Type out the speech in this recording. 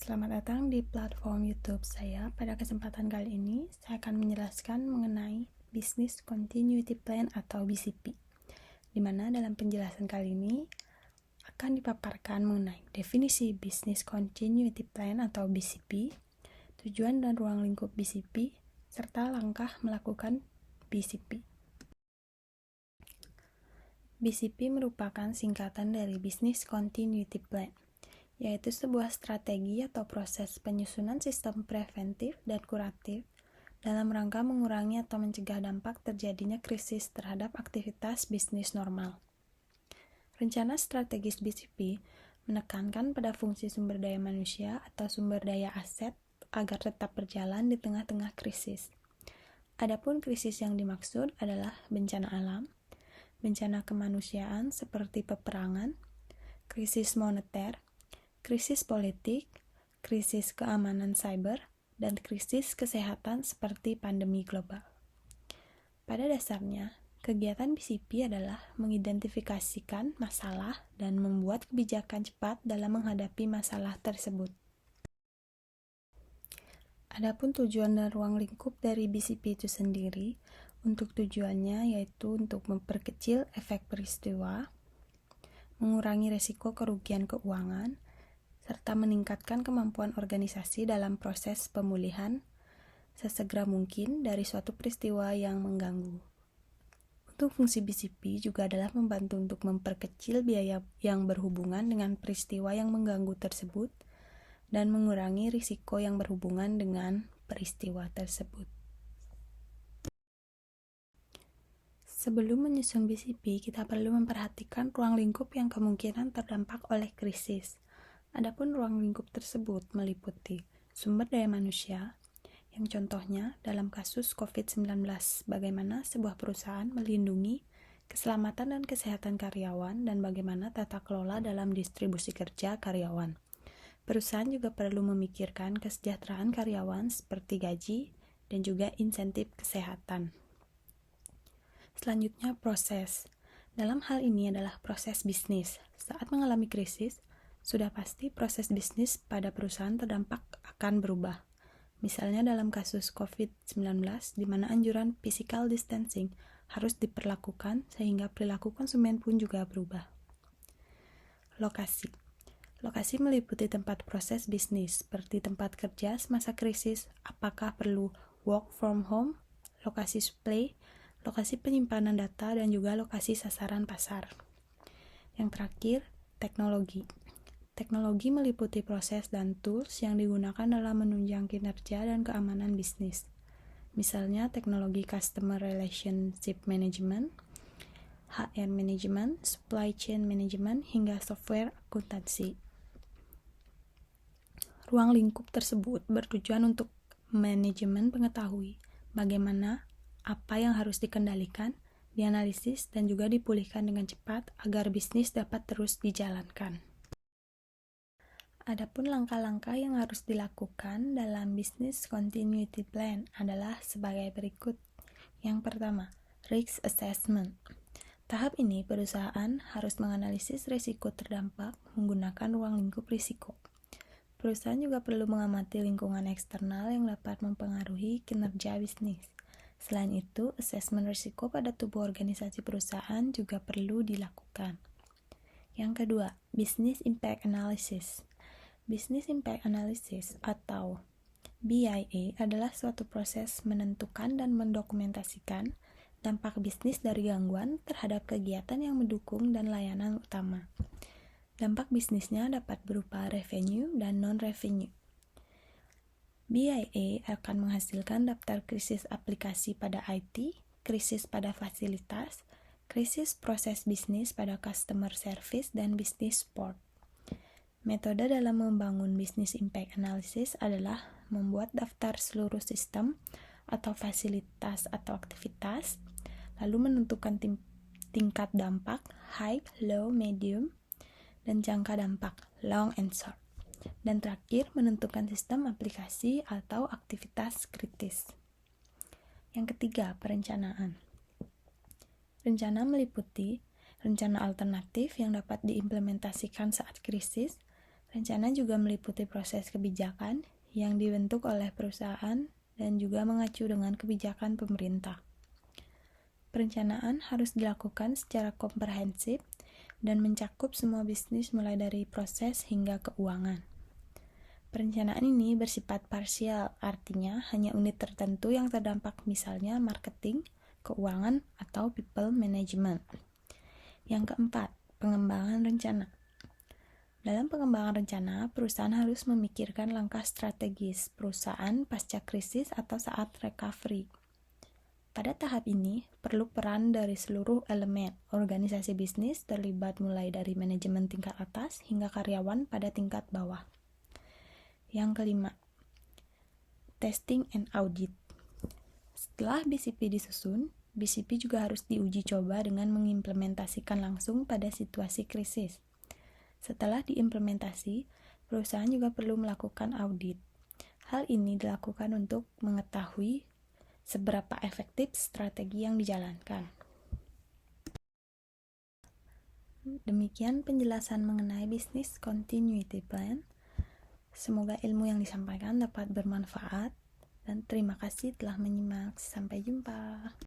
Selamat datang di platform YouTube saya. Pada kesempatan kali ini, saya akan menjelaskan mengenai Business Continuity Plan atau BCP, di mana dalam penjelasan kali ini akan dipaparkan mengenai definisi Business Continuity Plan atau BCP, tujuan dan ruang lingkup BCP, serta langkah melakukan BCP. BCP merupakan singkatan dari Business Continuity Plan, yaitu sebuah strategi atau proses penyusunan sistem preventif dan kuratif dalam rangka mengurangi atau mencegah dampak terjadinya krisis terhadap aktivitas bisnis normal. Rencana strategis BCP menekankan pada fungsi sumber daya manusia atau sumber daya aset agar tetap berjalan di tengah-tengah krisis. Adapun krisis yang dimaksud adalah bencana alam, bencana kemanusiaan seperti peperangan, krisis moneter, krisis politik, krisis keamanan cyber, dan krisis kesehatan seperti pandemi global. Pada dasarnya, kegiatan BCP adalah mengidentifikasikan masalah dan membuat kebijakan cepat dalam menghadapi masalah tersebut. Adapun tujuan dan ruang lingkup dari BCP itu sendiri, untuk tujuannya yaitu untuk memperkecil efek peristiwa, mengurangi risiko kerugian keuangan, serta meningkatkan kemampuan organisasi dalam proses pemulihan sesegera mungkin dari suatu peristiwa yang mengganggu. Untuk fungsi BCP juga adalah membantu untuk memperkecil biaya yang berhubungan dengan peristiwa yang mengganggu tersebut dan mengurangi risiko yang berhubungan dengan peristiwa tersebut. Sebelum menyusun BCP, kita perlu memperhatikan ruang lingkup yang kemungkinan terdampak oleh krisis. Adapun ruang lingkup tersebut meliputi sumber daya manusia, yang contohnya dalam kasus COVID-19, bagaimana sebuah perusahaan melindungi keselamatan dan kesehatan karyawan dan bagaimana tata kelola dalam distribusi kerja karyawan. Perusahaan juga perlu memikirkan kesejahteraan karyawan seperti gaji dan juga insentif kesehatan. Selanjutnya, proses. Dalam hal ini adalah proses bisnis. Saat mengalami krisis, sudah pasti proses bisnis pada perusahaan terdampak akan berubah. Misalnya dalam kasus COVID-19, di mana anjuran physical distancing harus diperlakukan sehingga perilaku konsumen pun juga berubah. Lokasi. Lokasi meliputi tempat proses bisnis, seperti tempat kerja semasa krisis, apakah perlu work from home, lokasi supply, lokasi penyimpanan data, dan juga lokasi sasaran pasar. Yang terakhir, teknologi. Teknologi meliputi proses dan tools yang digunakan dalam menunjang kinerja dan keamanan bisnis. Misalnya teknologi Customer Relationship Management, HR Management, Supply Chain Management, hingga software akuntansi. Ruang lingkup tersebut bertujuan untuk manajemen mengetahui bagaimana apa yang harus dikendalikan, dianalisis, dan juga dipulihkan dengan cepat agar bisnis dapat terus dijalankan. Adapun langkah-langkah yang harus dilakukan dalam Business Continuity Plan adalah sebagai berikut. Yang pertama, Risk Assessment. Tahap ini perusahaan harus menganalisis risiko terdampak menggunakan ruang lingkup risiko. Perusahaan juga perlu mengamati lingkungan eksternal yang dapat mempengaruhi kinerja bisnis. Selain itu, asesmen risiko pada tubuh organisasi perusahaan juga perlu dilakukan. Yang kedua, Business Impact Analysis. Business Impact Analysis atau BIA adalah suatu proses menentukan dan mendokumentasikan dampak bisnis dari gangguan terhadap kegiatan yang mendukung dan layanan utama. Dampak bisnisnya dapat berupa revenue dan non-revenue. BIA akan menghasilkan daftar krisis aplikasi pada IT, krisis pada fasilitas, krisis proses bisnis pada customer service, dan bisnis support. Metode dalam membangun business impact analysis adalah membuat daftar seluruh sistem atau fasilitas atau aktivitas, lalu menentukan tingkat dampak, high, low, medium, dan jangka dampak, long and short. Dan terakhir, menentukan sistem aplikasi atau aktivitas kritis. Yang ketiga, perencanaan. Rencana meliputi rencana alternatif yang dapat diimplementasikan saat krisis, Rencana juga meliputi proses kebijakan yang dibentuk oleh perusahaan dan juga mengacu dengan kebijakan pemerintah. Perencanaan harus dilakukan secara komprehensif dan mencakup semua bisnis mulai dari proses hingga keuangan. Perencanaan ini bersifat parsial, artinya hanya unit tertentu yang terdampak, misalnya marketing, keuangan, atau people management. Yang keempat, pengembangan rencana. Dalam pengembangan rencana, perusahaan harus memikirkan langkah strategis perusahaan pasca krisis atau saat recovery. Pada tahap ini, perlu peran dari seluruh elemen organisasi bisnis terlibat mulai dari manajemen tingkat atas hingga karyawan pada tingkat bawah. Yang kelima, testing and audit. Setelah BCP disusun, BCP juga harus diuji coba dengan mengimplementasikan langsung pada situasi krisis. Setelah diimplementasi, perusahaan juga perlu melakukan audit. Hal ini dilakukan untuk mengetahui seberapa efektif strategi yang dijalankan. Demikian penjelasan mengenai Business Continuity Plan. Semoga ilmu yang disampaikan dapat bermanfaat dan terima kasih telah menyimak. Sampai jumpa.